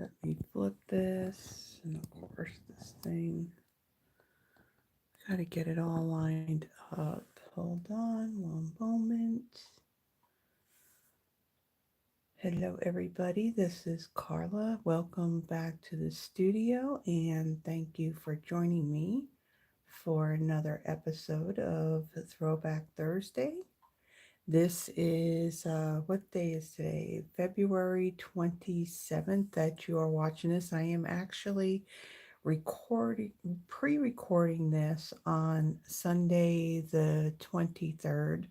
Let me flip this, and of course this thing, gotta get it all lined up. Hold on one moment. Hello everybody, this is Carla. Welcome back to the studio and thank you for joining me for another episode of Throwback Thursday. This is, what day is today? February 27th that you are watching this. I am actually pre-recording this on Sunday the 23rd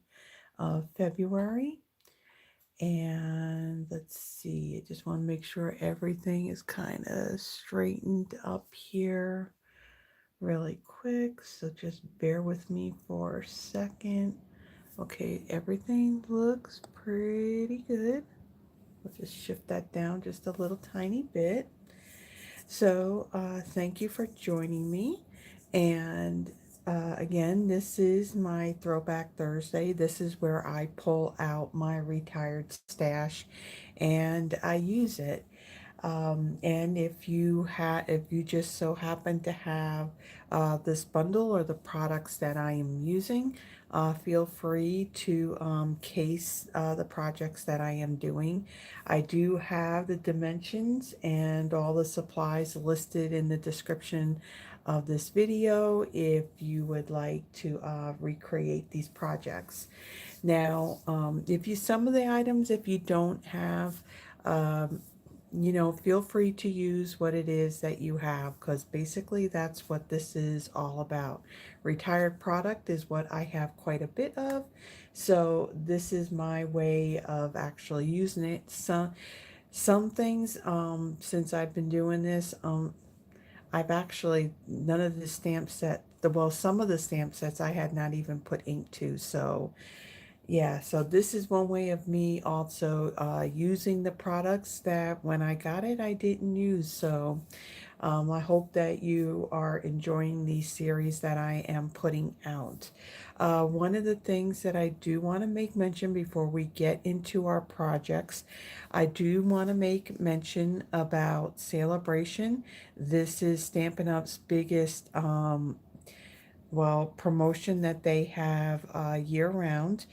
of February. And let's see, I just want to make sure everything is kind of straightened up here really quick. So just bear with me for a second. Okay, everything looks pretty good. We'll just shift that down just a little tiny bit. So thank you for joining me. And again, this is my Throwback Thursday. This is where I pull out my retired stash and I use it. And if you just so happen to have this bundle or the products that I am using, feel free to case the projects that I am doing. I do have the dimensions and all the supplies listed in the description of this video if you would like to recreate these projects. Now, if you some of the items, if you don't have, um, feel free to use what it is that you have, because basically that's what this is all about. Retired product is what I have quite a bit of, so this is my way of actually using it. Some things, since I've been doing this, I've actually none of the stamp set. Well, some of the stamp sets I had not even put ink to, so yeah, so this is one way of me also using the products that when I got it, I didn't use. So I hope that you are enjoying these series that I am putting out. One of the things that I do want to make mention before we get into our projects, I do want to make mention about Sale-A-Bration. This is Stampin' Up's biggest promotion that they have year round.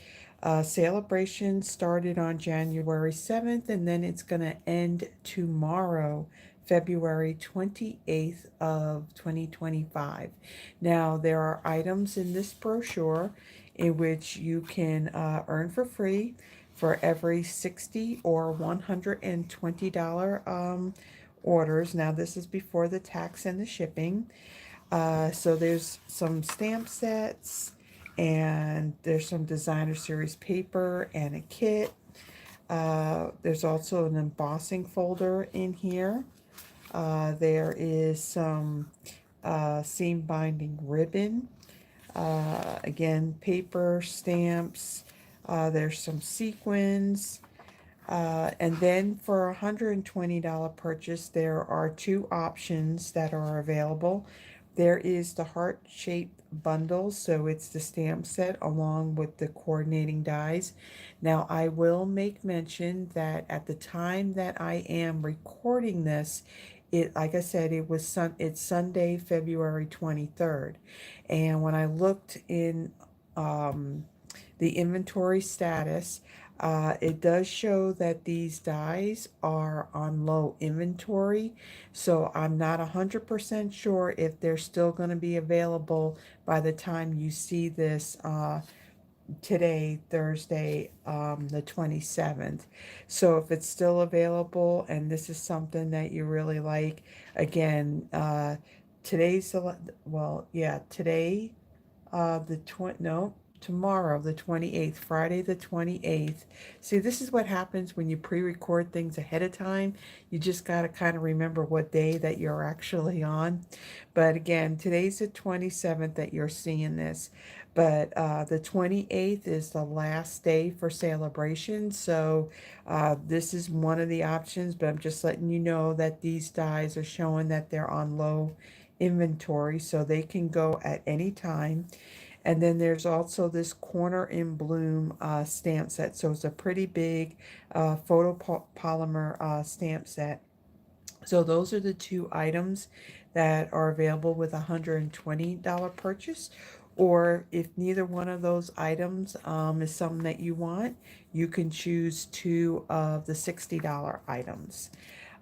Sale-A-Bration started on January 7th, and then it's going to end tomorrow, February 28th of 2025. Now, there are items in this brochure in which you can earn for free for every $60 or $120 orders. Now, this is before the tax and the shipping. So there's some stamp sets and there's some designer series paper and a kit. There's also an embossing folder in here. There is some seam binding ribbon. Again, paper, stamps. There's some sequins. And then for a $120 purchase, there are two options that are available. There is the heart-shaped bundle, so it's the stamp set along with the coordinating dies. Now, I will make mention that at the time that I am recording this, like I said, it's Sunday, February 23rd. And when I looked in the inventory status, it does show that these dies are on low inventory, so I'm not 100% sure if they're still going to be available by the time you see this today, Thursday, the 27th. So if it's still available and this is something that you really like, again, today's the, well, yeah, today, tomorrow, the 28th, Friday the 28th. See, this is what happens when you pre-record things ahead of time. You just got to kind of remember what day that you're actually on. But again, today's the 27th that you're seeing this. But the 28th is the last day for Sale-A-Bration. So this is one of the options, but I'm just letting you know that these dies are showing that they're on low inventory, so they can go at any time. And then there's also this Corner in Bloom stamp set. So it's a pretty big photopolymer stamp set. So those are the two items that are available with a $120 purchase. Or if neither one of those items is something that you want, you can choose two of the $60 items.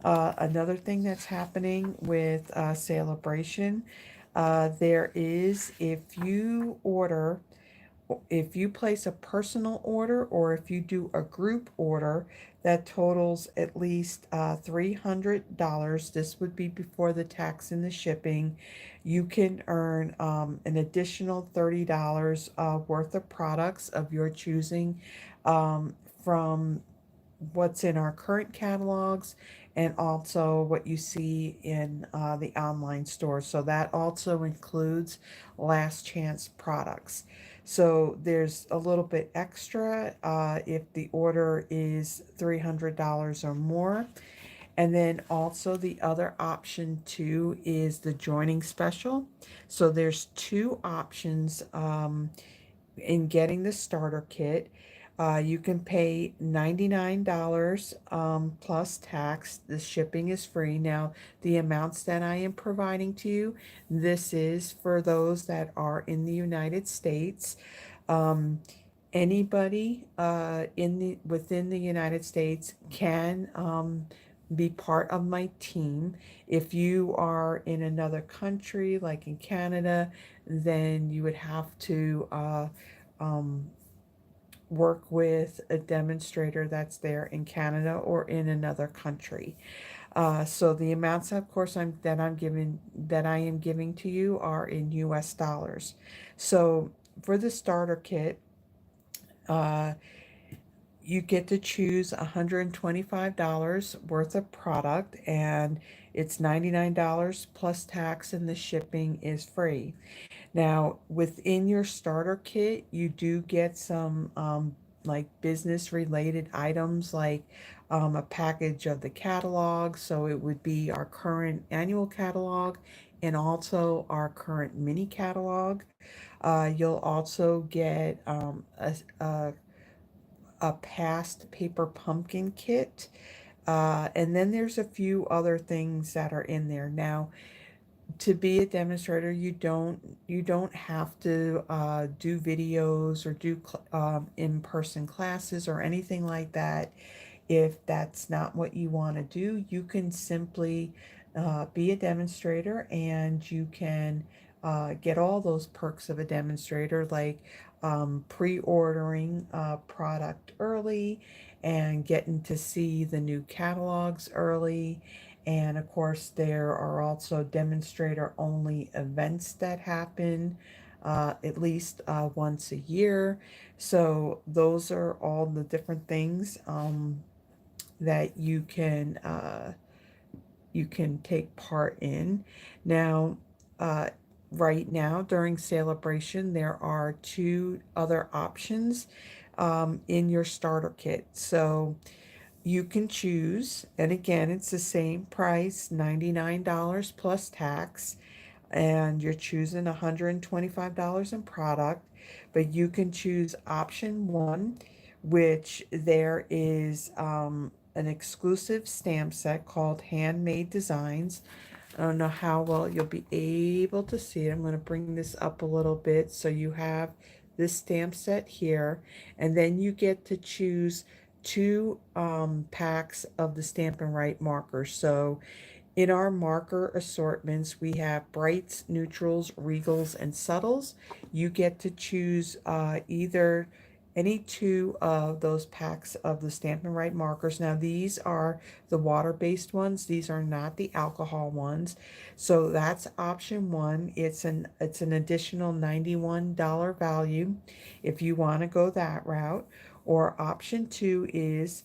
Another thing that's happening with Sale-A-Bration, there is, if you place a personal order or if you do a group order that totals at least $300, this would be before the tax and the shipping, you can earn an additional $30 worth of products of your choosing from what's in our current catalogs and also what you see in the online store. So that also includes last chance products. So there's a little bit extra if the order is $300 or more. And then also the other option too is the joining special. So there's two options in getting the starter kit. You can pay $99 plus tax. The shipping is free. Now, the amounts that I am providing to you, this is for those that are in the United States. Um, Anybody within the United States can be part of my team. If you are in another country, like in Canada, then you would have to um, work with a demonstrator that's there in Canada or in another country. So the amounts, of course, that I am giving to you are in U.S. dollars. So for the starter kit, uh, you get to choose $125 worth of product, and it's $99 plus tax, and the shipping is free. Now, within your starter kit, you do get some like business related items like a package of the catalog. So it would be our current annual catalog and also our current mini catalog. You'll also get a past paper pumpkin kit. And then there's a few other things that are in there. Now, to be a demonstrator, you don't have to do videos or do in-person classes or anything like that. If that's not what you want to do, you can simply be a demonstrator, and you can get all those perks of a demonstrator, like pre-ordering product early and getting to see the new catalogs early. And of course, there are also demonstrator only events that happen at least once a year. So those are all the different things that you can take part in. Now, uh, right now during Sale-A-Bration, there are two other options in your starter kit. So you can choose, and again, it's the same price, $99 plus tax, and you're choosing $125 in product, but you can choose option one, which there is an exclusive stamp set called Handmade Designs. I don't know how well you'll be able to see it. I'm going to bring this up a little bit so you have this stamp set here, and then you get to choose two packs of the Stampin' Right markers. So in our marker assortments, we have brights, neutrals, regals, and subtles. You get to choose either any two of those packs of the Stampin' Right markers. Now, these are the water-based ones. These are not the alcohol ones. So that's option one. It's an additional $91 value if you want to go that route. Or option two is,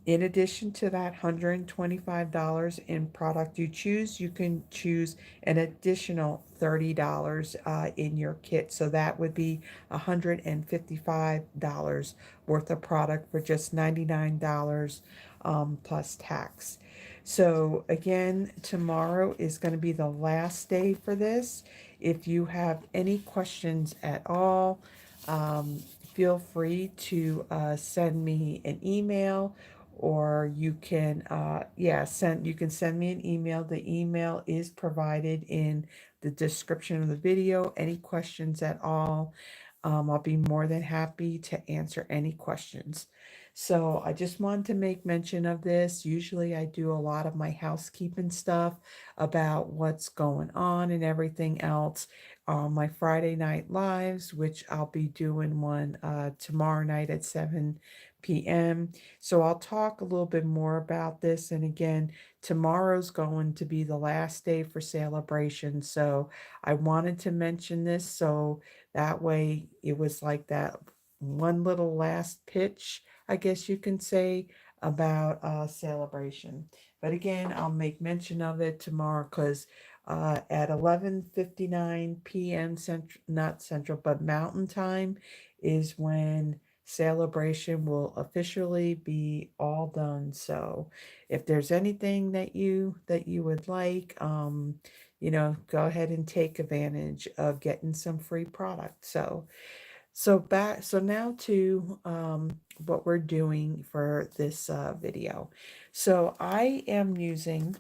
in addition to that $125 in product you choose, you can choose an additional $30 in your kit. So that would be $155 worth of product for just $99 plus tax. So again, tomorrow is going to be the last day for this. If you have any questions at all, feel free to send me an email or you can you can send me an email. The email is provided in the description of the video. Any questions at all, I'll be more than happy to answer any questions. So I just wanted to make mention of this. Usually I do a lot of my housekeeping stuff about what's going on and everything else on my Friday night lives, which I'll be doing one tomorrow night at 7 p.m. So I'll talk a little bit more about this. And again, tomorrow's going to be the last day for Sale-A-Bration. So I wanted to mention this so that way it was like that one little last pitch, I guess you can say, about Sale-A-Bration. But again, I'll make mention of it tomorrow because at 11:59 p.m. Central, not Central, but Mountain Time is when Sale-A-Bration will officially be all done. So if there's anything that you would like, go ahead and take advantage of getting some free product. So now to what we're doing for this video. So I am using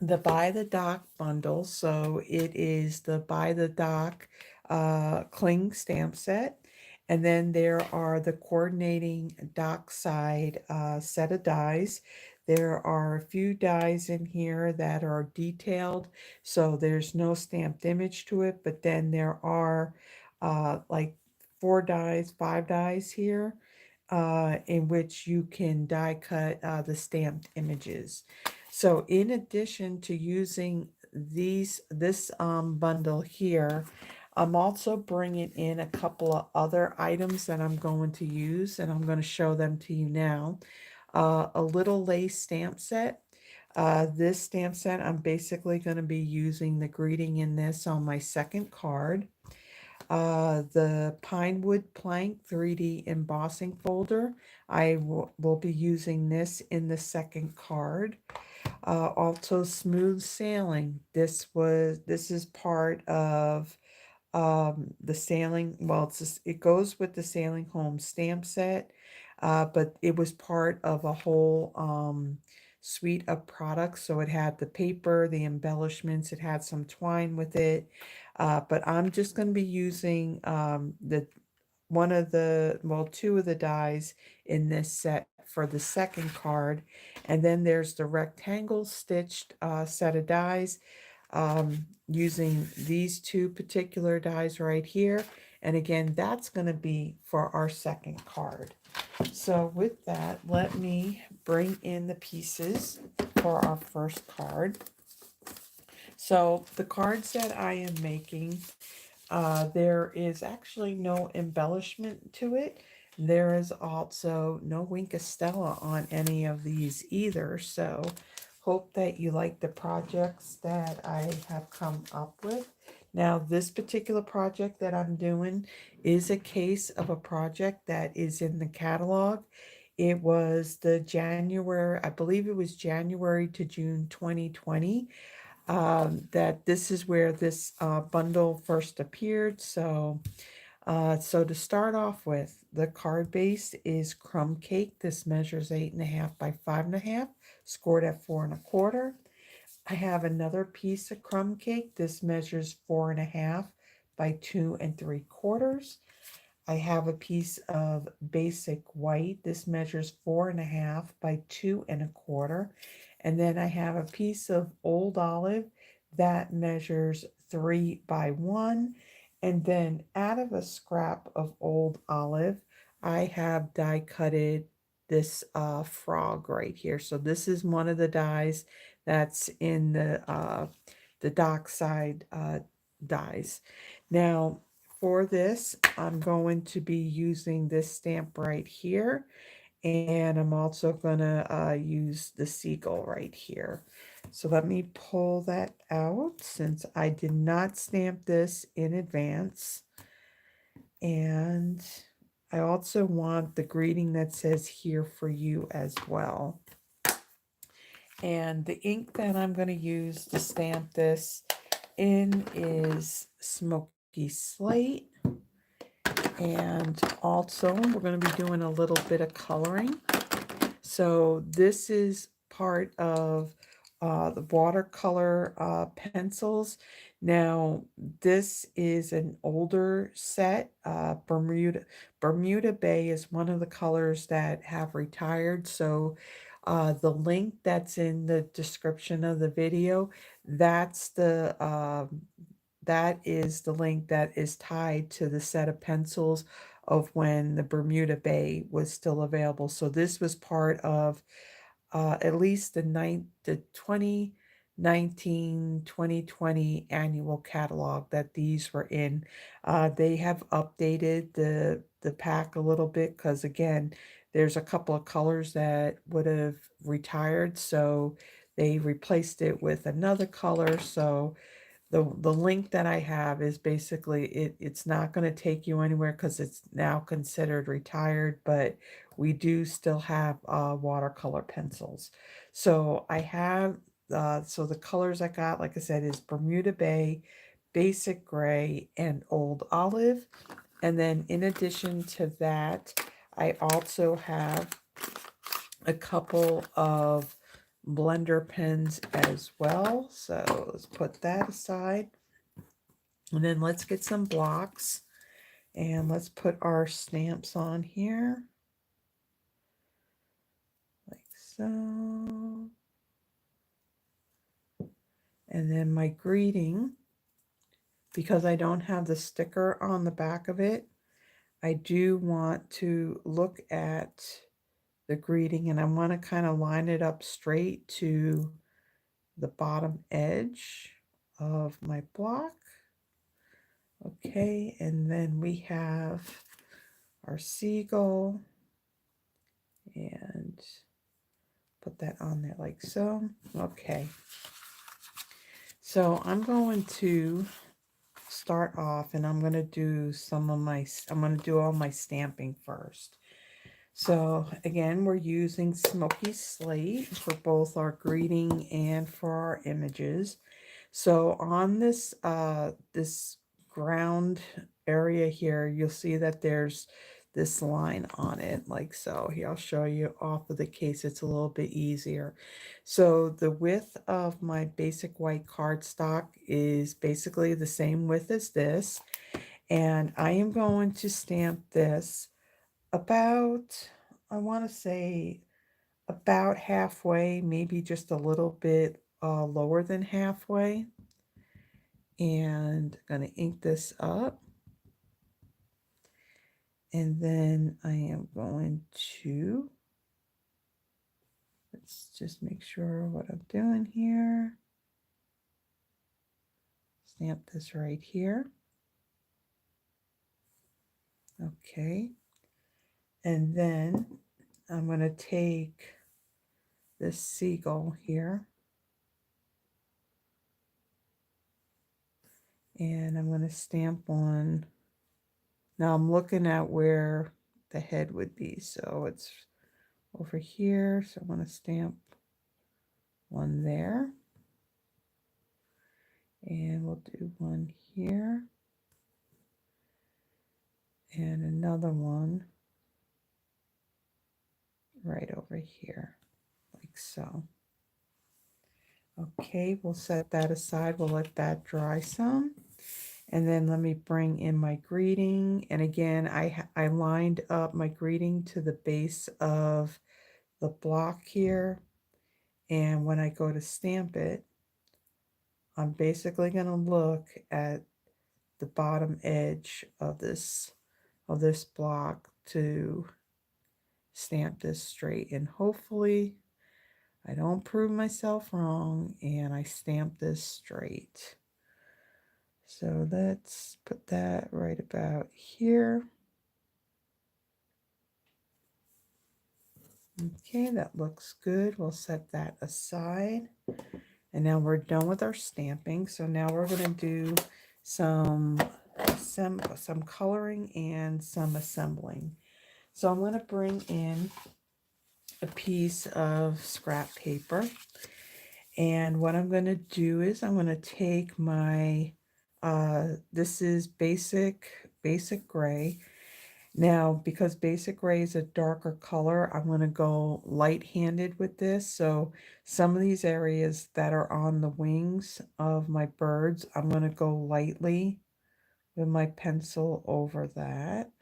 the By the Dock bundle. So it is the By the Dock cling stamp set. And then there are the coordinating Dockside set of dies. There are a few dies in here that are detailed, so there's no stamped image to it, but then there are like 4 dies, 5 dies here in which you can die cut the stamped images. So in addition to using this bundle here, I'm also bringing in a couple of other items that I'm going to use, and I'm going to show them to you now. A little lace stamp set. This stamp set, I'm basically going to be using the greeting in this on my second card. The Pinewood Plank 3D embossing folder. I will be using this in the second card. Also smooth sailing. This is part of the sailing. Well, it goes with the Sailing Home stamp set, but it was part of a whole suite of products. So it had the paper, the embellishments, it had some twine with it. But I'm just going to be using two of the dies in this set for the second card. And then there's the rectangle stitched set of dies using these 2 particular dies right here. And again, that's going to be for our second card. So with that, let me bring in the pieces for our first card. So the cards that I am making, there is actually no embellishment to it. There is also no Wink of Stella on any of these either. So hope that you like the projects that I have come up with. Now, this particular project that I'm doing is a case of a project that is in the catalog. It was I believe it was January to June 2020 that this is where this bundle first appeared. So to start off with, the card base is Crumb Cake. This measures 8.5 by 5.5, scored at 4.25. I have another piece of Crumb Cake. This measures 4.5 by 2.75. I have a piece of basic white. This measures 4.5 by 2.25. And then I have a piece of old olive that measures 3 by 1. And then out of a scrap of old olive, I have die cutted this frog right here. So this is one of the dies that's in the Dockside dies. Now, for this, I'm going to be using this stamp right here, and I'm also going to use the seagull right here. So let me pull that out since I did not stamp this in advance. And I also want the greeting that says "Here for You" as well. And the ink that I'm going to use to stamp this in is Smoky Slate. And also, we're going to be doing a little bit of coloring. So this is part of the watercolor pencils. Now, this is an older set. Bermuda Bay is one of the colors that have retired. So the link that's in the description of the video, that's that is the link that is tied to the set of pencils of when the Bermuda Bay was still available. So this was part of at least the 2019-2020 annual catalog that these were in. They have updated the pack a little bit because again, there's a couple of colors that would have retired, so they replaced it with another color. So the link that I have is basically it's not going to take you anywhere because it's now considered retired, but we do still have watercolor pencils. So I have so the colors I got, like I said, is Bermuda Bay, Basic Gray, and Old Olive. And then in addition to that, I also have a couple of blender pens as well. So let's put that aside. And then let's get some blocks and let's put our stamps on here. Like so. And then my greeting, because I don't have the sticker on the back of it, I do want to look at the greeting and I want to kind of line it up straight to the bottom edge of my block. Okay, and then we have our seagull and put that on there like so. Okay, so I'm going to start off and I'm going to do I'm going to do all my stamping first. So again, we're using Smoky Slate for both our greeting and for our images. So on this this ground area here, you'll see that there's this line on it like so. Here, I'll show you off of the case. It's a little bit easier. So the width of my basic white cardstock is basically the same width as this. And I am going to stamp this about, I want to say about halfway, maybe just a little bit lower than halfway. And I'm going to ink this up. And then I am going to, let's just make sure what I'm doing here. Stamp this right here. Okay. And then I'm going to take this seagull here. And I'm going to stamp one. Now I'm looking at where the head would be. So it's over here. So I'm going to stamp one there. And we'll do one here. And another one right over here, like so. Okay, we'll set that aside. We'll let that dry some. And then let me bring in my greeting. And again, I lined up my greeting to the base of the block here. And when I go to stamp it, I'm basically going to look at the bottom edge of this block to stamp this straight. And hopefully I don't prove myself wrong and I stamp this straight. So let's put that right about here. Okay, that looks good. We'll set that aside. And now we're done with our stamping. So now we're going to do some coloring and some assembling. So I'm going to bring in a piece of scrap paper. And what I'm going to do is I'm going to take my, this is basic gray. Now, because Basic Gray is a darker color, I'm going to go light-handed with this. So some of these areas that are on the wings of my birds, I'm going to go lightly with my pencil over that.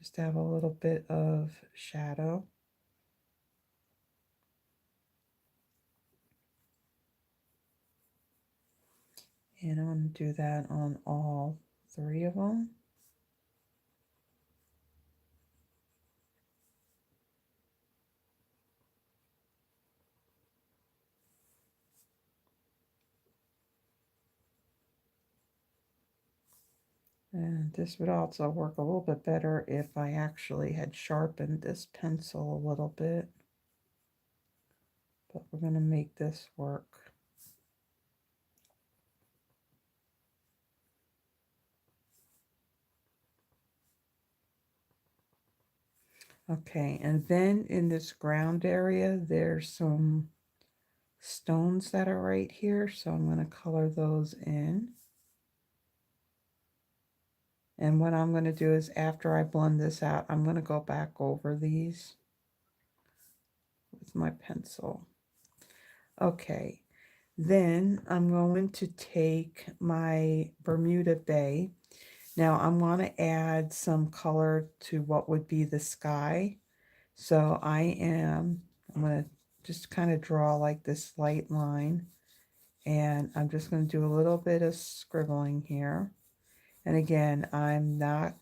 Just have a little bit of shadow. And I'm going to do that on all three of them. And this would also work a little bit better if I actually had sharpened this pencil a little bit. But we're going to make this work. Okay, and then in this ground area, there's some stones that are right here, so I'm going to color those in. And what I'm going to do is after I blend this out, I'm going to go back over these with my pencil. Okay, then I'm going to take my Bermuda Bay. Now I want to add some color to what would be the sky. So I'm going to just kind of draw like this light line. And I'm just going to do a little bit of scribbling here. And again, I'm not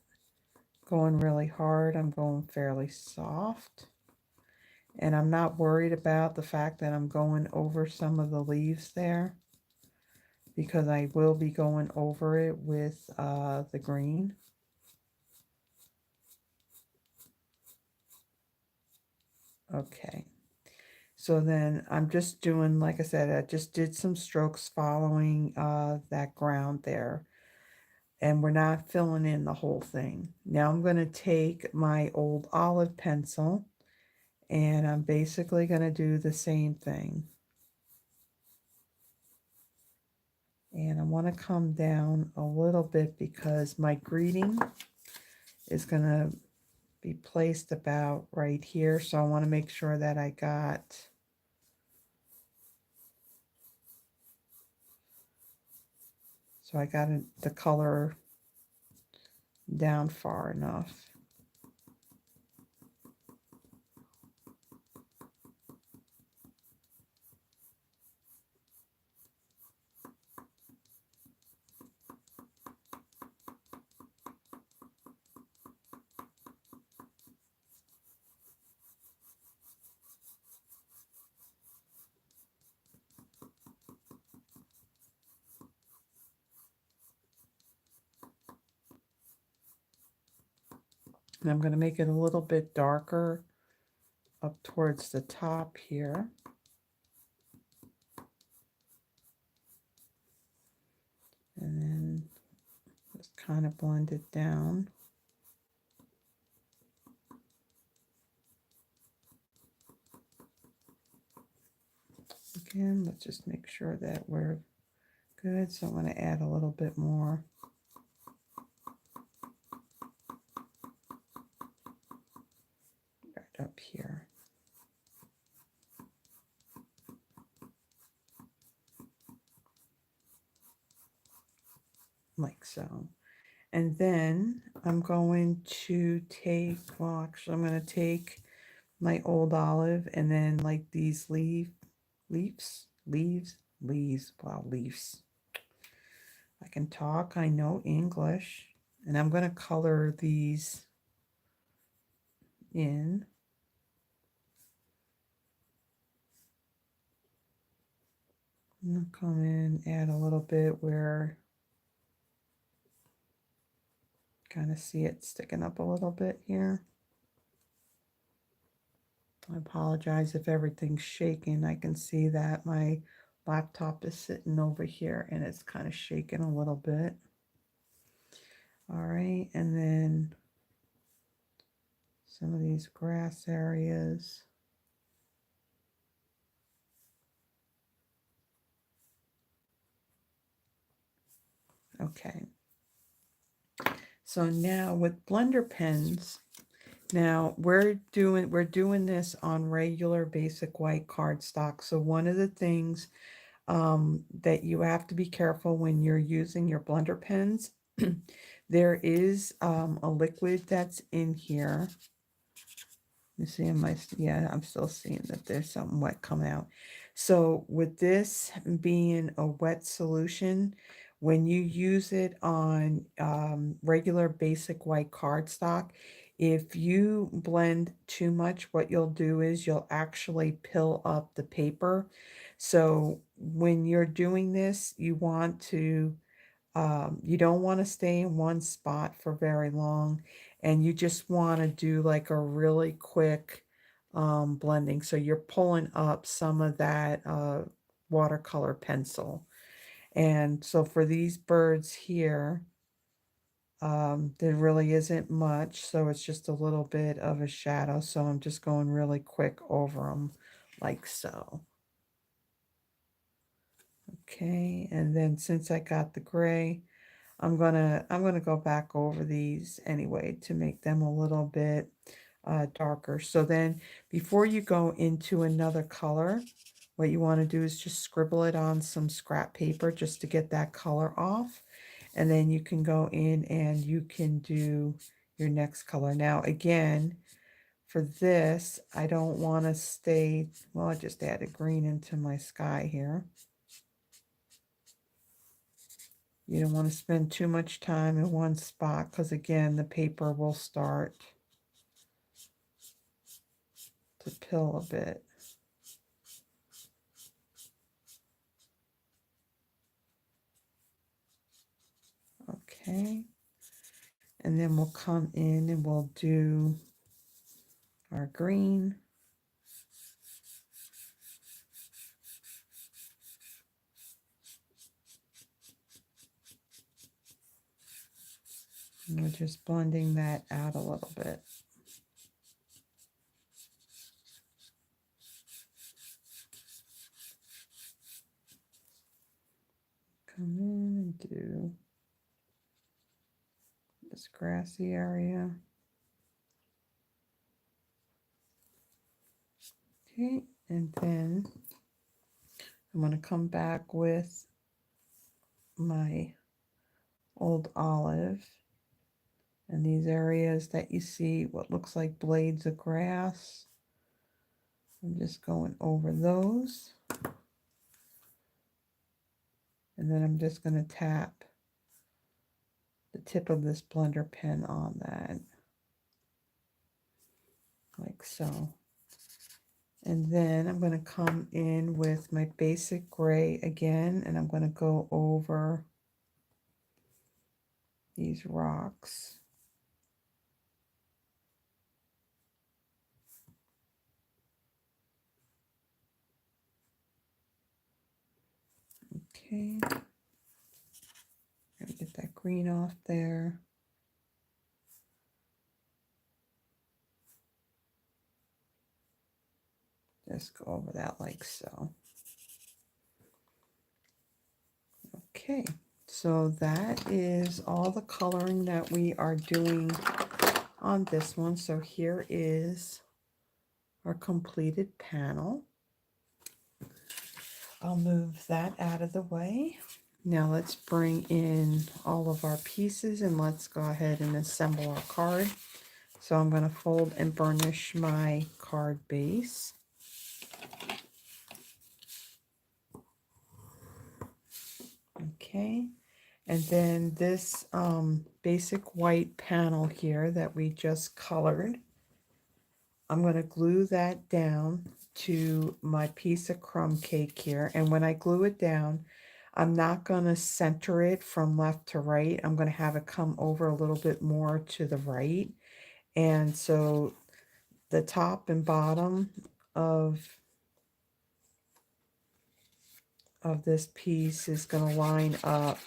going really hard. I'm going fairly soft. And I'm not worried about the fact that I'm going over some of the leaves there, because I will be going over it with the green. Okay. So then I'm just doing, like I said, I just did some strokes following that ground there. And we're not filling in the whole thing. Now I'm going to take my old olive pencil and I'm basically going to do the same thing. And I want to come down a little bit because my greeting is going to be placed about right here. So I want to make sure that I got the color down far enough. And I'm going to make it a little bit darker up towards the top here. And then just kind of blend it down. Again, let's just make sure that we're good. So I'm going to add a little bit more. Right up here. Like so. And then I'm going to take, well, actually I'm going to take my old olive and then like these leaves. Wow, leaves. I can talk, I know English. And I'm going to color these in. I'm going to come in, add a little bit where kind of see it sticking up a little bit here. I apologize if everything's shaking. I can see that my laptop is sitting over here and it's kind of shaking a little bit. All right, and then some of these grass areas. Okay. So now with blender pens, now we're doing this on regular basic white cardstock. So one of the things that you have to be careful when you're using your blender pens, there is a liquid that's in here. You see, yeah, I'm still seeing that there's something wet coming out. So with this being a wet solution, when you use it on regular basic white cardstock, if you blend too much, what you'll do is you'll actually pill up the paper. So when you're doing this, you don't want to stay in one spot for very long, and you just want to do like a really quick blending. So you're pulling up some of that watercolor pencil. And so for these birds here, there really isn't much, so it's just a little bit of a shadow. So I'm just going really quick over them like so. Okay, and then since I got the gray, I'm gonna go back over these anyway to make them a little bit darker. So then before you go into another color, what you want to do is just scribble it on some scrap paper just to get that color off. And then you can go in and you can do your next color. Now again, for this, I don't want to stay, well, I just added green into my sky here. You don't want to spend too much time in one spot because again, the paper will start to pill a bit. Okay. And then we'll come in and we'll do our green. And we're just blending that out a little bit. Come in and do this grassy area. Okay, and then I'm going to come back with my old olive. And these areas that you see what looks like blades of grass, I'm just going over those. And then I'm just going to tap the tip of this blender pen on that, like so. And then I'm going to come in with my basic gray again, and I'm going to go over these rocks. Okay. Gotta get that green off there. Just go over that like so. Okay, so that is all the coloring that we are doing on this one. So here is our completed panel. I'll move that out of the way. Now let's bring in all of our pieces and let's go ahead and assemble our card. So I'm going to fold and burnish my card base. Okay, and then this basic white panel here that we just colored, I'm going to glue that down to my piece of crumb cake here. And when I glue it down, I'm not going to center it from left to right. I'm going to have it come over a little bit more to the right. And so the top and bottom of this piece is going to line up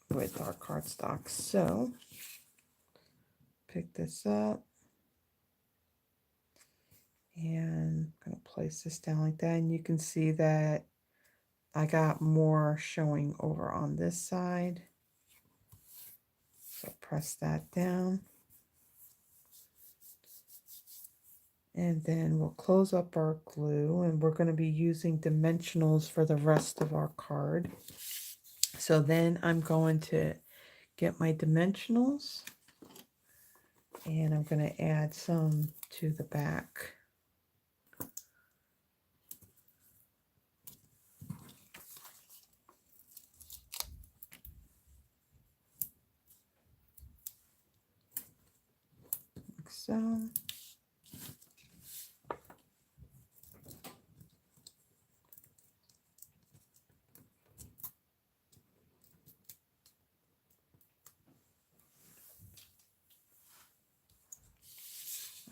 with our cardstock. So pick this up and I'm going to place this down like that, and you can see that I got more showing over on this side. So press that down. And then we'll close up our glue, and we're going to be using dimensionals for the rest of our card. So then I'm going to get my dimensionals, and I'm going to add some to the back. Like so.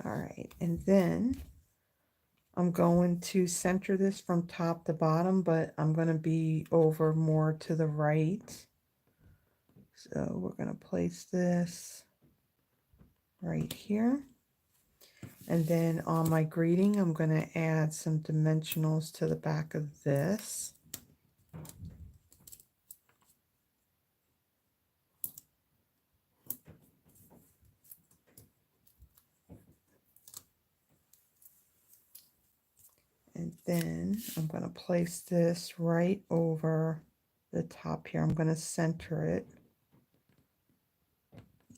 All right, and then I'm going to center this from top to bottom, but I'm going to be over more to the right. So we're going to place this right here. And then on my greeting, I'm going to add some dimensionals to the back of this. And then I'm going to place this right over the top here. I'm going to center it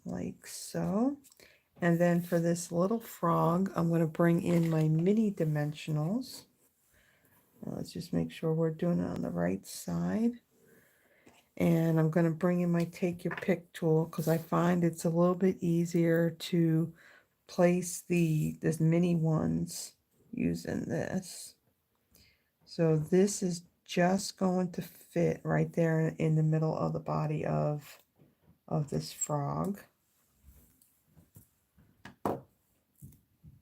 like so. And then for this little frog, I'm going to bring in my mini dimensionals. Now let's just make sure we're doing it on the right side. And I'm going to bring in my take your pick tool because I find it's a little bit easier to place this mini ones using this. So this is just going to fit right there in the middle of the body of this frog.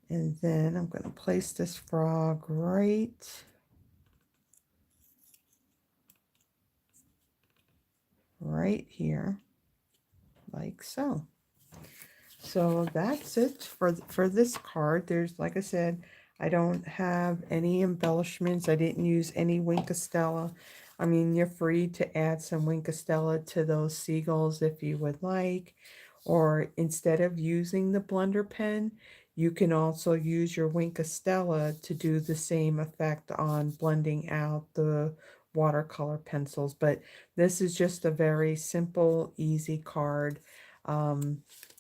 And then I'm going to place this frog right here, like so. So that's it for this card. There's, like I said, I don't have any embellishments. I didn't use any Wink of Stella. I mean, you're free to add some Wink of Stella to those seagulls if you would like. Or instead of using the blender pen, you can also use your Wink of Stella to do the same effect on blending out the watercolor pencils. But this is just a very simple, easy card.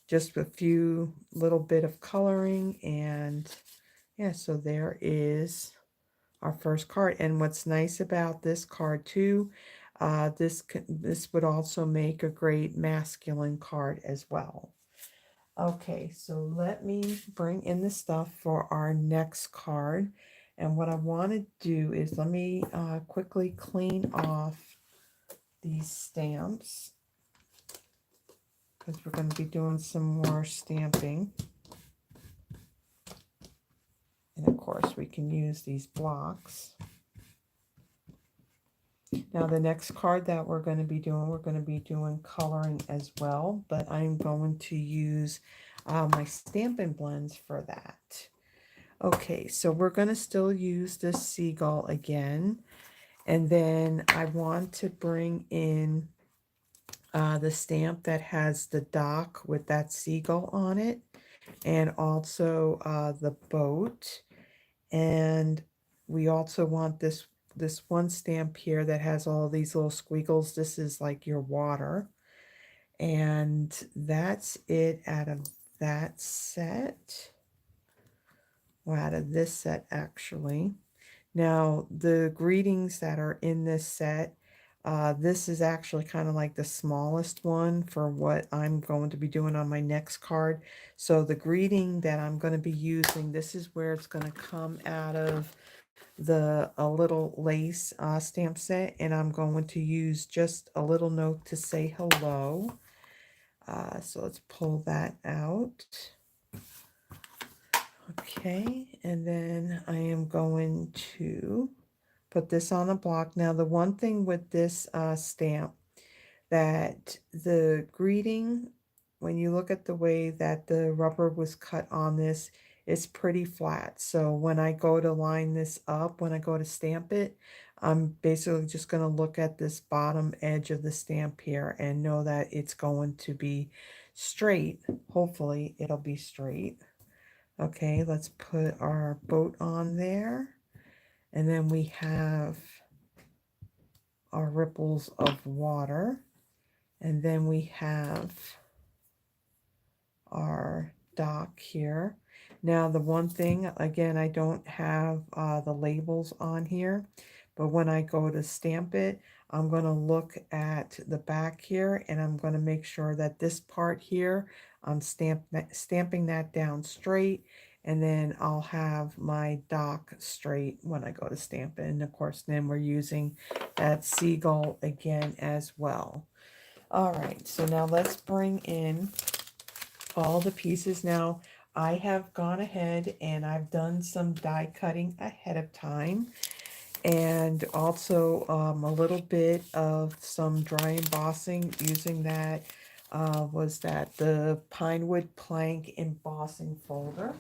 Just a few little bit of coloring, and yeah, so there is our first card. And what's nice about this card too, this would also make a great masculine card as well. Okay, so let me bring in the stuff for our next card. And what I want to do is let me quickly clean off these stamps, because we're going to be doing some more stamping. And of course we can use these blocks. Now the next card that we're going to be doing coloring as well, but I'm going to use my Stampin' Blends for that. Okay, so we're going to still use this seagull again. And then I want to bring in the stamp that has the dock with that seagull on it, and also the boat. And we also want this one stamp here that has all these little squiggles. This is like your water. And that's it out of that set. Well, out of this set, actually. Now, the greetings that are in this set, this is actually kind of like the smallest one for what I'm going to be doing on my next card. So the greeting that I'm going to be using, this is where it's going to come out of a little lace stamp set, and I'm going to use just a little note to say hello. So let's pull that out. Okay, and then I am going to put this on a block. Now the one thing with this stamp, that the greeting, when you look at the way that the rubber was cut on this, it's pretty flat. So when I go to line this up, when I go to stamp it, I'm basically just going to look at this bottom edge of the stamp here and know that it's going to be straight. Hopefully it'll be straight. Okay, let's put our boat on there. And then we have our ripples of water. And then we have our dock here. Now the one thing, again, I don't have the labels on here, but when I go to stamp it, I'm going to look at the back here and I'm going to make sure that this part here, I'm stamping that down straight, and then I'll have my dock straight when I go to stamp it. And of course, then we're using that seagull again as well. All right, so now let's bring in all the pieces. Now I have gone ahead and I've done some die cutting ahead of time, and also a little bit of some dry embossing using that was that the Pinewood plank embossing folder.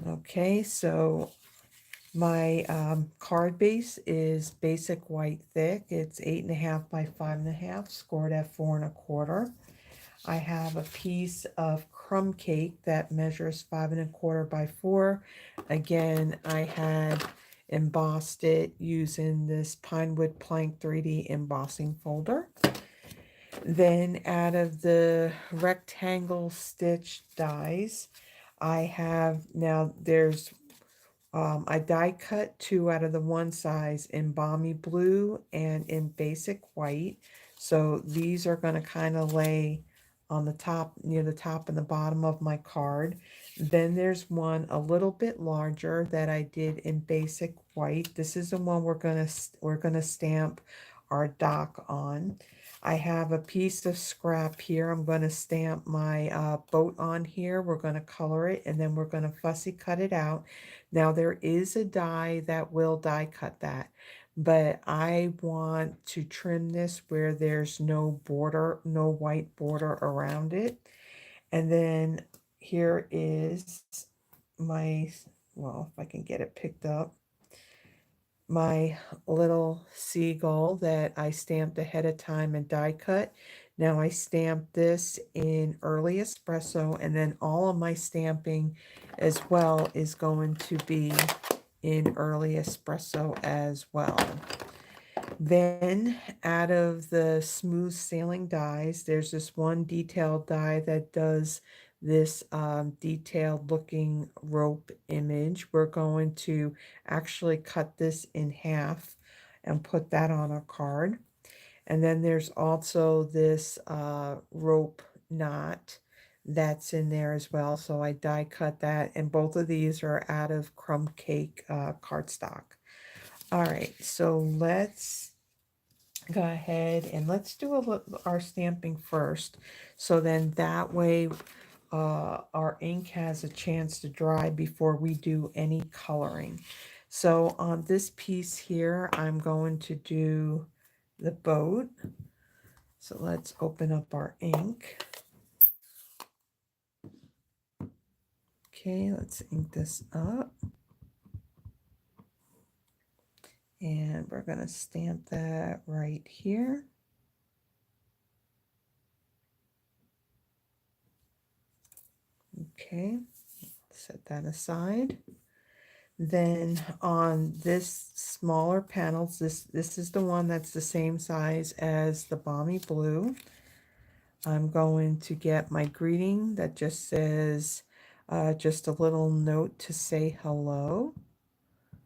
Okay, so my card base is basic white thick. It's 8.5 by 5.5, scored at 4.25. I have a piece of crumb cake that measures 5.25 by 4. Again, I had embossed it using this Pinewood Plank 3D embossing folder. Then out of the rectangle stitch dies, I have, now there's I die cut 2 out of the one size in Balmy blue and in basic white. So these are going to kind of lay on the top, near the top and the bottom of my card. Then there's one a little bit larger that I did in basic white. This is the one we're gonna stamp our dock on. I have a piece of scrap here. I'm going to stamp my boat on here. We're going to color it, and then we're going to fussy cut it out. Now there is a die that will die cut that, but I want to trim this where there's no border, no white border around it. And then here is my, well, if I can get it picked up, my little seagull that I stamped ahead of time and die cut. Now I stamped this in early espresso, and then all of my stamping as well is going to be in early espresso as well. Then out of the smooth sailing dies, there's this one detailed die that does this detailed looking rope image. We're going to actually cut this in half and put that on a card. And then there's also this rope knot that's in there as well. So I die cut that, and both of these are out of Crumb Cake cardstock. All right, so let's go ahead and let's do our stamping first. So then that way our ink has a chance to dry before we do any coloring. So on this piece here, I'm going to do the boat. So let's open up our ink. Okay, let's ink this up. And we're going to stamp that right here. Okay, set that aside. Then on this smaller panels, this is the one that's the same size as the Balmy Blue. I'm going to get my greeting that just says, just a little note to say hello.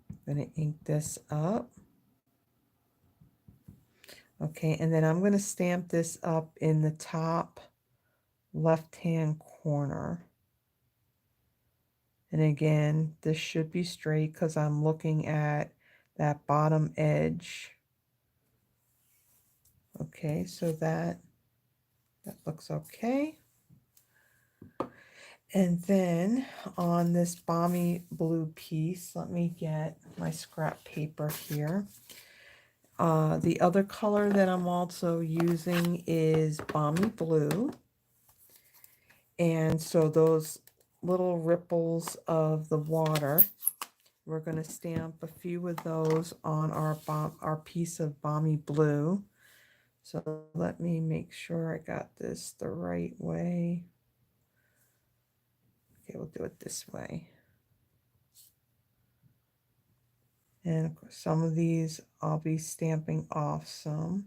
I'm going to ink this up. Okay, and then I'm going to stamp this up in the top left-hand corner. And again, this should be straight because I'm looking at that bottom edge. Okay, so that looks okay. And then on this Balmy Blue piece, let me get my scrap paper here. The other color that I'm also using is Balmy Blue. And so those little ripples of the water We're going to stamp a few of those on our piece of Balmy blue. So let me make sure I got this the right way. Okay, we'll do it this way. And of course, some of these I'll be stamping off some.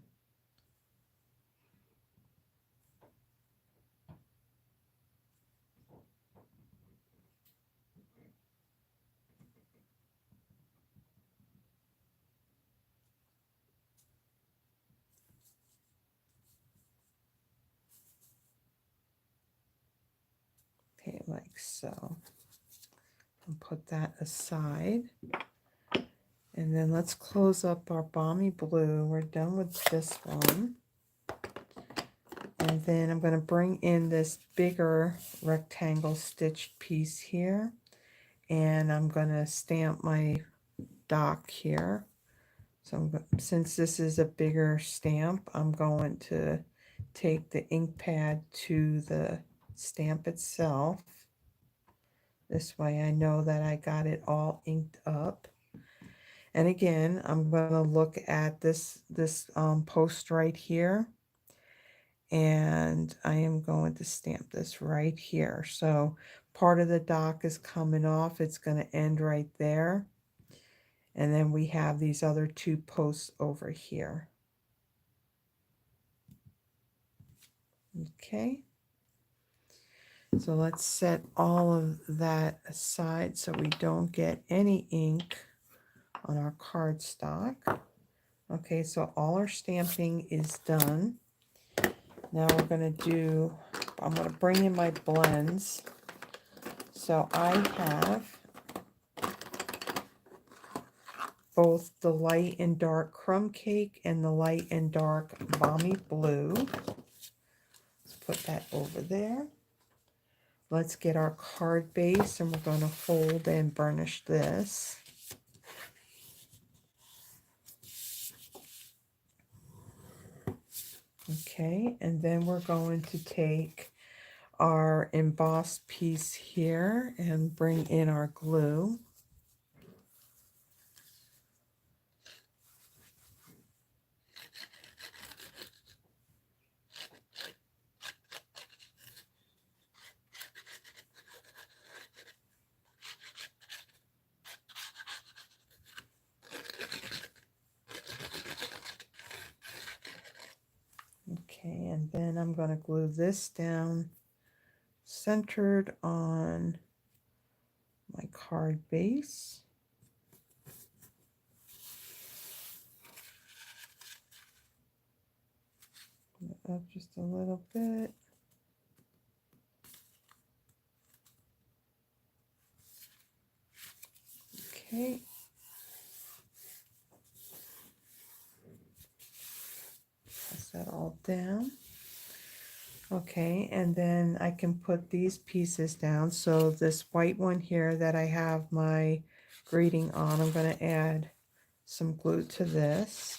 Okay, like so. And put that aside. And then let's close up our Balmy blue. We're done with this one. And then I'm going to bring in this bigger rectangle stitched piece here. And I'm going to stamp my dock here. So since this is a bigger stamp, I'm going to take the ink pad to the stamp itself. This way I know that I got it all inked up. And again, I'm going to look at this post right here. And I am going to stamp this right here. So part of the dock is coming off. It's going to end right there. And then we have these other two posts over here. Okay. So let's set all of that aside so we don't get any ink on our cardstock. Okay, so all our stamping is done. Now we're going to do, I'm going to bring in my blends. So I have both the light and dark crumb cake and the light and dark Balmy blue. Let's put that over there. Let's get our card base and we're going to fold and burnish this. Okay, and then we're going to take our embossed piece here and bring in our glue. Okay, and then I'm going to glue this down centered on my card base. Up just a little bit. Okay. Press that all down. Okay, and then I can put these pieces down. So this white one here that I have my greeting on, I'm going to add some glue to this.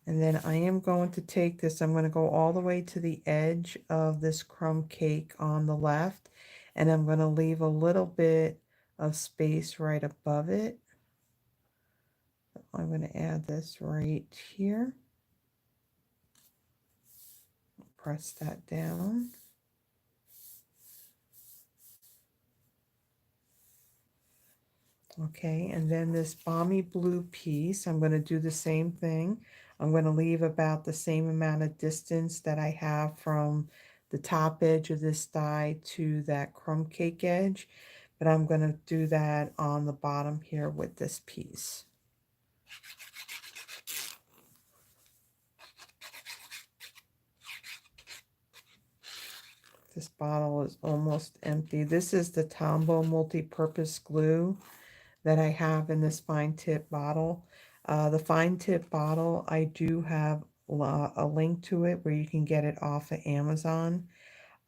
And then I am going to take this, I'm going to go all the way to the edge of this crumb cake on the left. And I'm going to leave a little bit of space right above it. I'm going to add this right here. Press that down. Okay, and then this Balmy blue piece, I'm going to do the same thing. I'm going to leave about the same amount of distance that I have from the top edge of this die to that crumb cake edge, but I'm going to do that on the bottom here with this piece. This bottle is almost empty. This is the Tombow multi-purpose glue that I have in this fine tip bottle. The fine tip bottle, I do have a link to it where you can get it off of Amazon.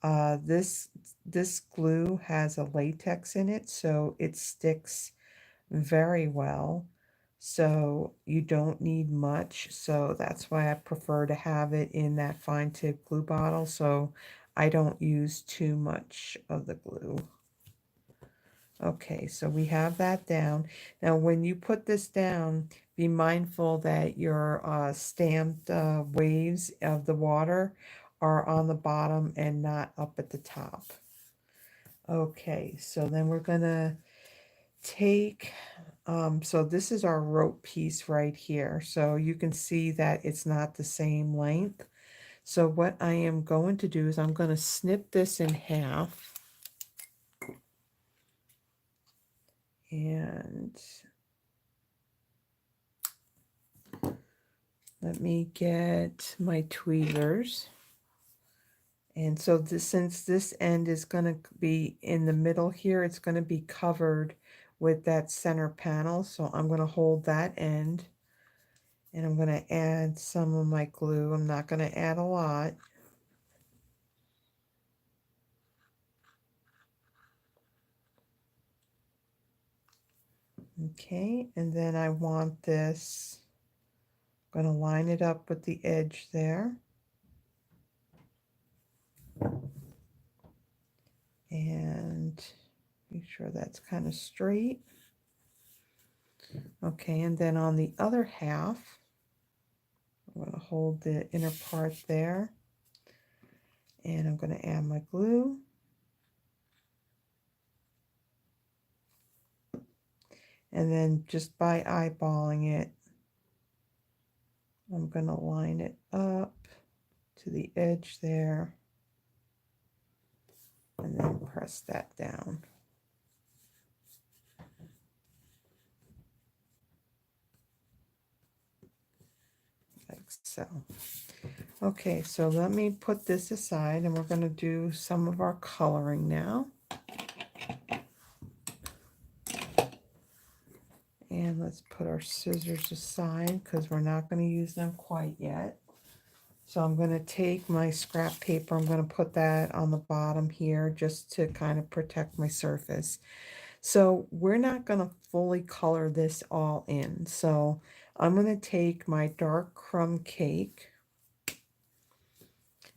This glue has a latex in it, so it sticks very well. So you don't need much. So that's why I prefer to have it in that fine tip glue bottle. So I don't use too much of the glue. Okay, so we have that down. Now, when you put this down, be mindful that your stamped waves of the water are on the bottom and not up at the top. Okay, so then we're gonna take, so this is our rope piece right here. So you can see that it's not the same length. So what I am going to do is I'm going to snip this in half. And let me get my tweezers. And so this, since this end is going to be in the middle here, it's going to be covered with that center panel. So I'm going to hold that end and I'm going to add some of my glue. I'm not going to add a lot. Okay, and then I want this, I'm going to line it up with the edge there. And make sure that's kind of straight. Okay, and then on the other half, I'm going to hold the inner part there. And I'm going to add my glue. And then just by eyeballing it, I'm going to line it up to the edge there. And then press that down. Like so. Okay, so let me put this aside and we're going to do some of our coloring now. And let's put our scissors aside because we're not going to use them quite yet. So I'm going to take my scrap paper, I'm going to put that on the bottom here just to kind of protect my surface. So we're not going to fully color this all in. So I'm going to take my dark crumb cake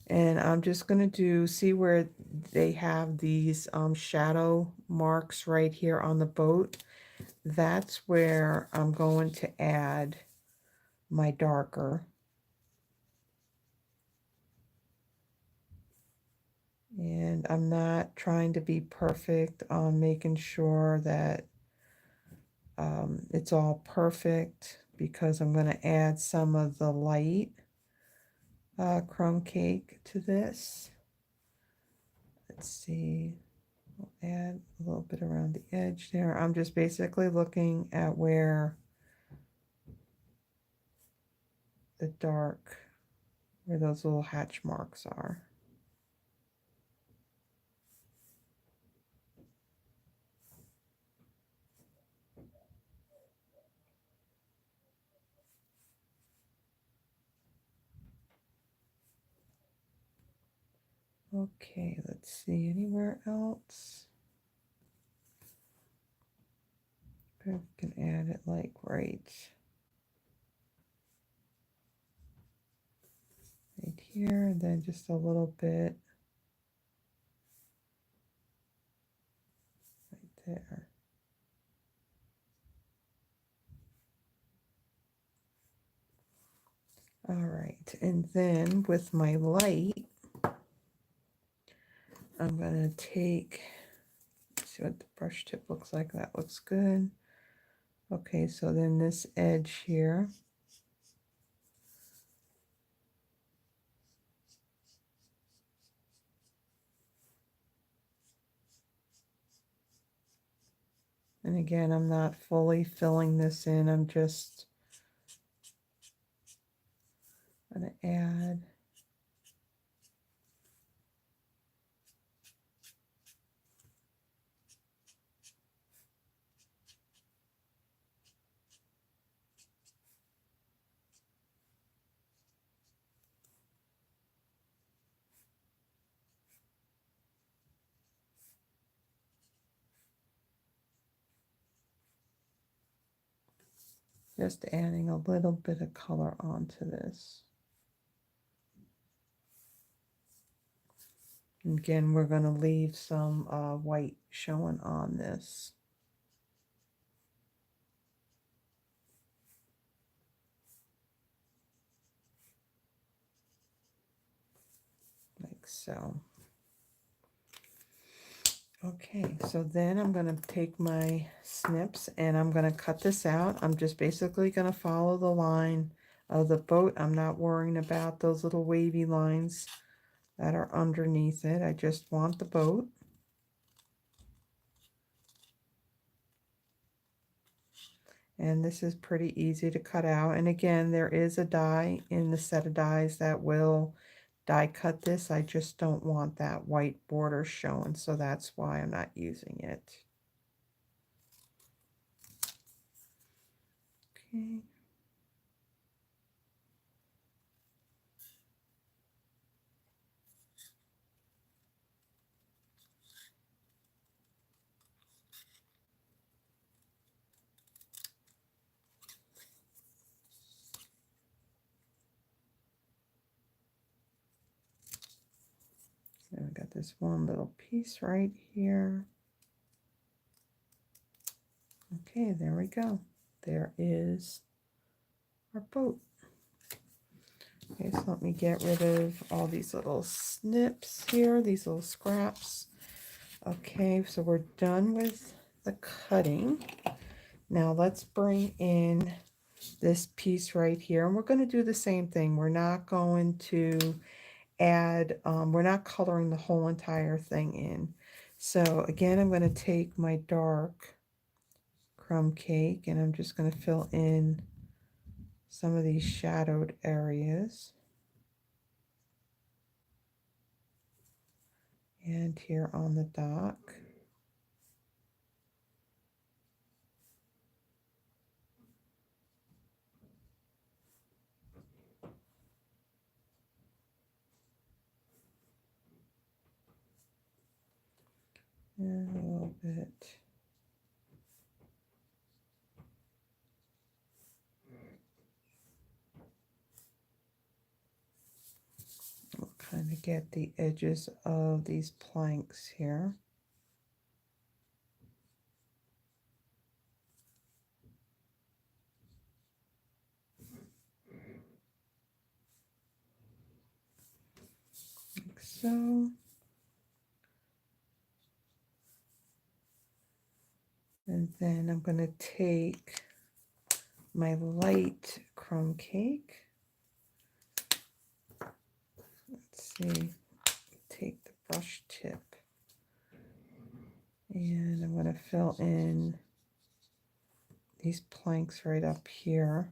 and I'm just going to do, see where they have these shadow marks right here on the boat? That's where I'm going to add my darker. And I'm not trying to be perfect on making sure that it's all perfect because I'm going to add some of the light crumb cake to this. Let's see, I'll add a little bit around the edge there. I'm just basically looking at where the dark, where those little hatch marks are. Okay, let's see, anywhere else? I can add it like right here, and then just a little bit right there. All right, and then with my light, I'm going to take, see what the brush tip looks like. That looks good. Okay, so then this edge here, and again, I'm not fully filling this in. I'm just going to add just adding a little bit of color onto this. Again, we're going to leave some white showing on this. Like so. Okay, so then I'm going to take my snips and I'm going to cut this out. I'm just basically going to follow the line of the boat. I'm not worrying about those little wavy lines that are underneath it. I just want the boat. And this is pretty easy to cut out. And again, there is a die in the set of dies that will die cut this. I just don't want that white border showing, so that's why I'm not using it. Okay. And we got this one little piece right here. Okay, there we go. There is our boat. Okay, so let me get rid of all these little snips here, these little scraps. Okay, so we're done with the cutting. Now let's bring in this piece right here, and we're going to do the same thing. We're not going to add, we're not coloring the whole entire thing in. So again, I'm going to take my dark crumb cake and I'm just going to fill in some of these shadowed areas. And here on the dock. And a little bit. We'll kind of get the edges of these planks here. Like so. And then I'm going to take my light crumb cake. Let's see, take the brush tip. And I'm going to fill in these planks right up here.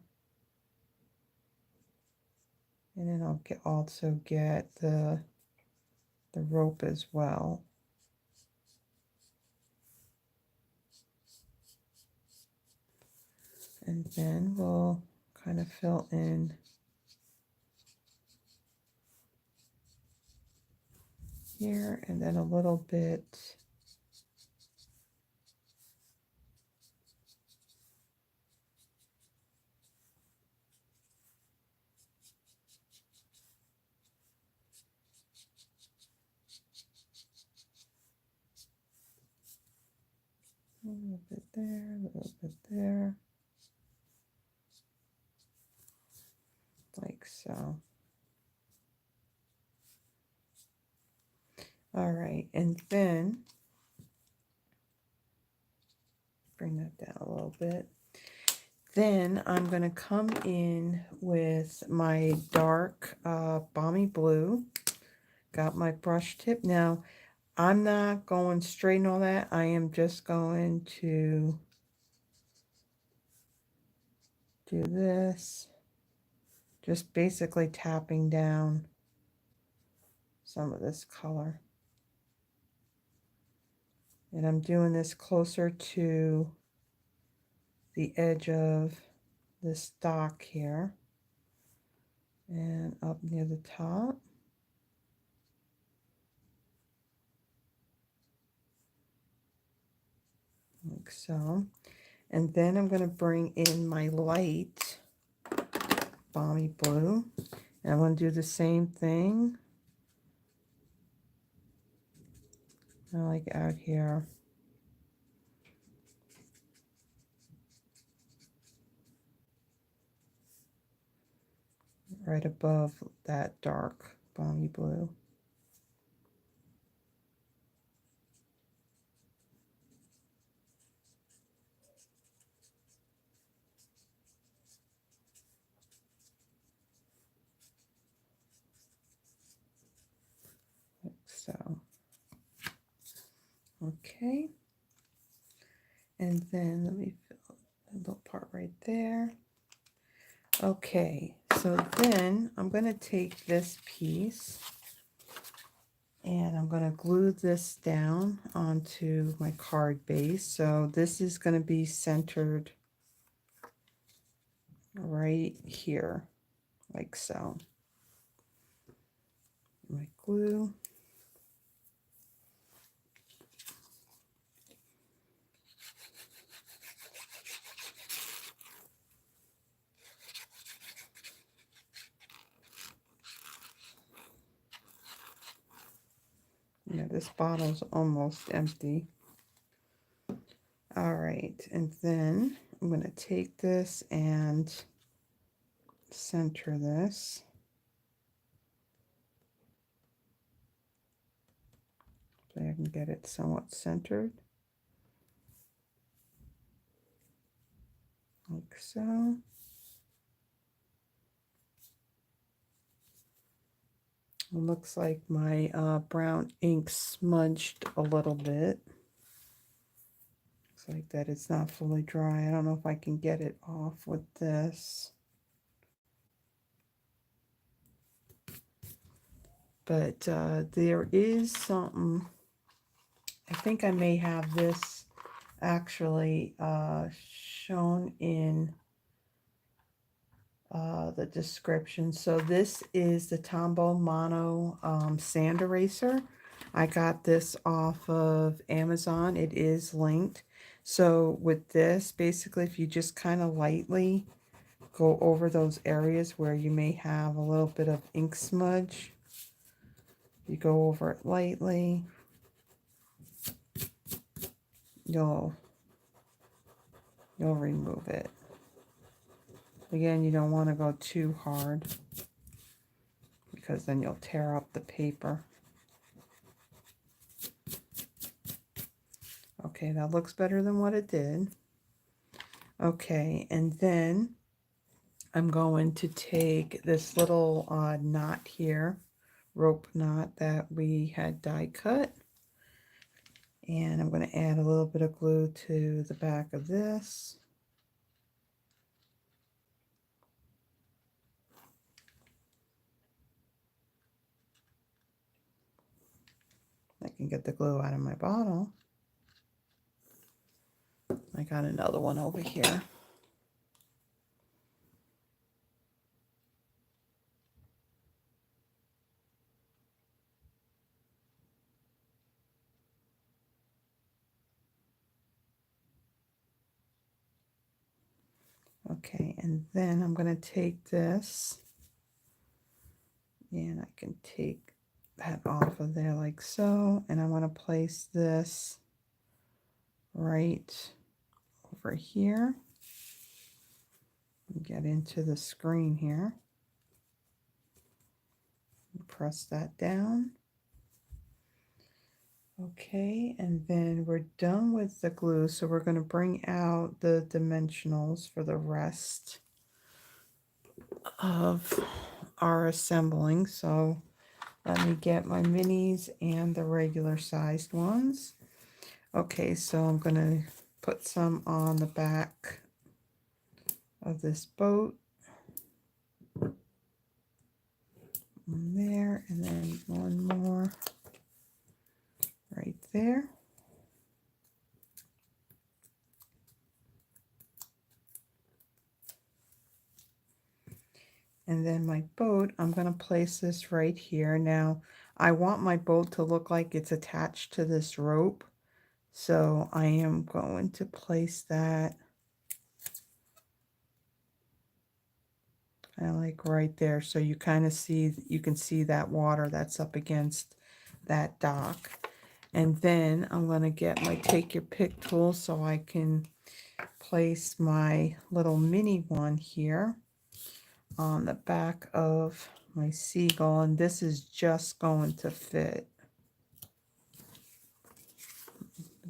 And then I'll also get the rope as well. And then we'll kind of fill in here and then a little bit a little bit there, a little bit there. Like so. All right, and then bring that down a little bit. Then I'm going to come in with my dark Balmy blue. Got my brush tip. Now, I'm not going straight and all that. I am just going to do this. Just basically tapping down some of this color. And I'm doing this closer to the edge of the stock here. And up near the top. Like so. And then I'm going to bring in my light Balmy blue. And I'm going to do the same thing. like out here. Right above that dark balmy blue. Like so. Okay. And then let me fill a little part right there. Okay, so then I'm going to take this piece and I'm going to glue this down onto my card base. So this is going to be centered right here, like so. My glue. Yeah, this bottle's almost empty. All right, and then I'm going to take this and center this. So I can get it somewhat centered. Like so. It looks like my brown ink smudged a little bit. Looks like that it's not fully dry. I don't know if I can get it off with this. But there is something, I think I may have this actually shown in the description. So this is the Tombow Mono sand eraser. I got this off of Amazon. It is linked. So with this, basically, if you just kind of lightly go over those areas where you may have a little bit of ink smudge, you go over it lightly, you'll remove it. Again, you don't want to go too hard because then you'll tear up the paper. Okay, that looks better than what it did. Okay, and then I'm going to take this little knot here, rope knot that we had die cut, and I'm going to add a little bit of glue to the back of this. I can get the glue out of my bottle. I got another one over here. Okay, and then I'm going to take this, and I can take that off of there like so, and I want to place this right over here. Get into the screen here. Press that down. Okay, and then we're done with the glue, so we're going to bring out the dimensionals for the rest of our assembling. So let me get my minis and the regular sized ones. Okay, so I'm going to put some on the back of this boat. One there, and then one more right there. And then my boat, I'm going to place this right here. Now, I want my boat to look like it's attached to this rope. So I am going to place that kind of like right there. So you kind of see, you can see that water that's up against that dock. And then I'm going to get my take your pick tool so I can place my little mini one here on the back of my seagull, and this is just going to fit.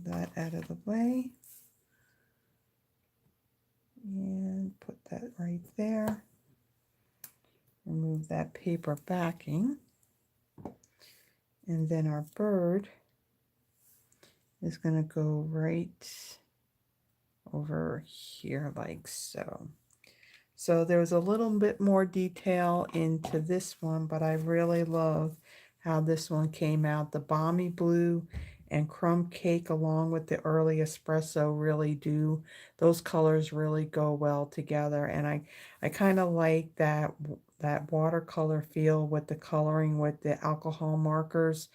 That out of the way and put that right there. Remove that paper backing, and then our bird is going to go right over here like so. So there's a little bit more detail into this one, but I really love how this one came out. The Balmy Blue and Crumb Cake along with the early espresso really do, those colors really go well together. And I kind of like that watercolor feel with the coloring with the alcohol markers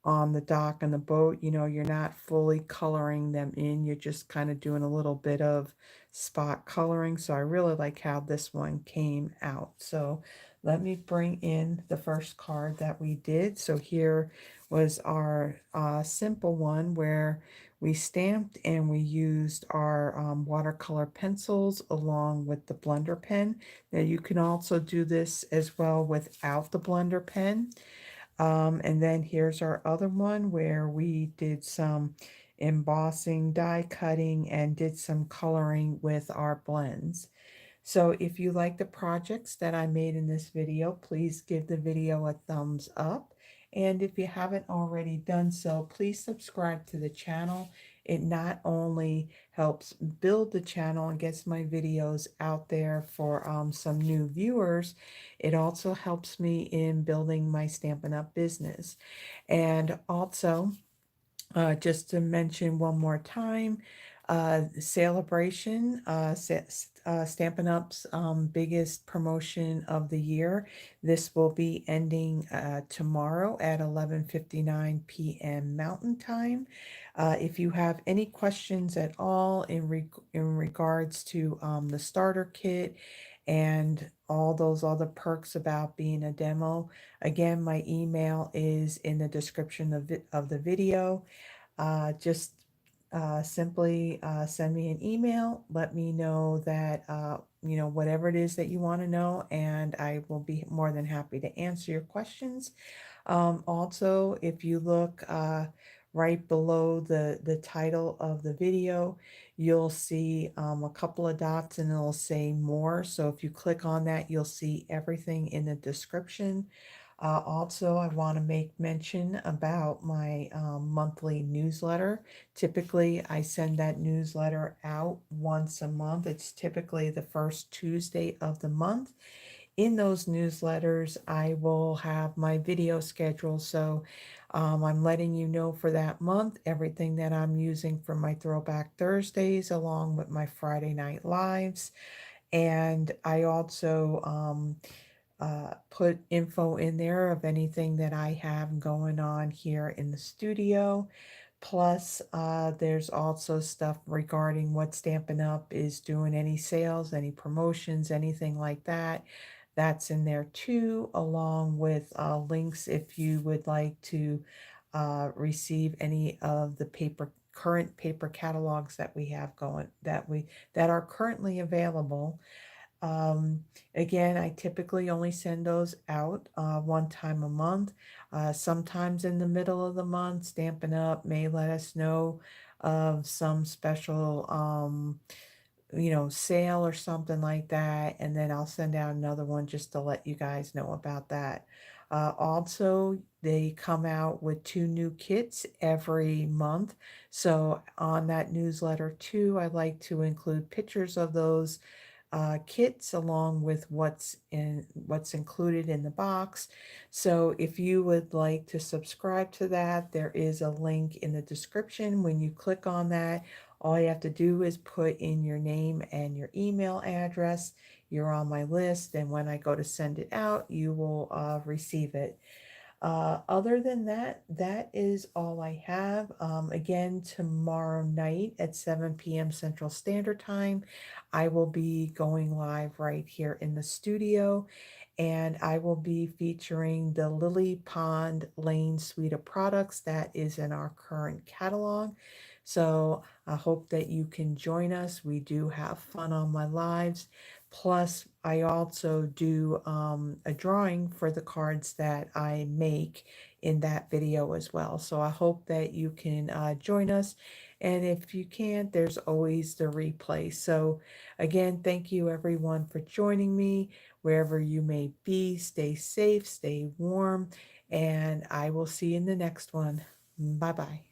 on the dock and the boat. You know, you're not fully coloring them in, you're just kind of doing a little bit of spot coloring. So I really like how this one came out. So let me bring in the first card that we did. So here was our simple one where we stamped and we used our watercolor pencils along with the blender pen. Now you can also do this as well without the blender pen. And then here's our other one where we did some embossing, die cutting, and did some coloring with our blends. So if you like the projects that I made in this video, please give the video a thumbs up. And if you haven't already done so, please subscribe to the channel. It not only helps build the channel and gets my videos out there for some new viewers, it also helps me in building my Stampin' Up! Business. And also, just to mention one more time, Sale-A-Bration, Stampin' Up's biggest promotion of the year. This will be ending tomorrow at 11:59 p.m. Mountain Time. If you have any questions at all in regards to the starter kit and all those other perks about being a demo, again, my email is in the description of the video. Just simply send me an email. Let me know that, you know, whatever it is that you want to know, and I will be more than happy to answer your questions. Also, if you look right below the title of the video, you'll see a couple of dots and it'll say more. So if you click on that, you'll see everything in the description. Also, I want to make mention about my monthly newsletter. Typically, I send that newsletter out once a month. It's typically the first Tuesday of the month. In those newsletters, I will have my video schedule. So I'm letting you know for that month everything that I'm using for my Throwback Thursdays along with my Friday Night Lives. And I also put info in there of anything that I have going on here in the studio. Plus, there's also stuff regarding what Stampin' Up! Is doing, any sales, any promotions, anything like that. That's in there too, along with links if you would like to receive any of the current paper catalogs that we have going, that are currently available. Again, I typically only send those out one time a month. Sometimes in the middle of the month, Stampin' Up! May let us know of some special, you know, sale or something like that, and then I'll send out another one just to let you guys know about that. Also, they come out with 2 new kits every month. So on that newsletter too, I like to include pictures of those kits along with what's included in the box. So if you would like to subscribe to that, there is a link in the description. When you click on that, all you have to do is put in your name and your email address. You're on my list, and when I go to send it out, you will receive it. Other than that, that is all I have. Again, tomorrow night at 7 p.m. Central Standard Time, I will be going live right here in the studio. and I will be featuring the Lily Pond Lane suite of products that is in our current catalog. So I hope that you can join us. We do have fun on my lives. Plus, I also do a drawing for the cards that I make in that video as well. So I hope that you can join us. And if you can't, there's always the replay. So again, thank you everyone for joining me. Wherever you may be, stay safe, stay warm, and I will see you in the next one. Bye bye.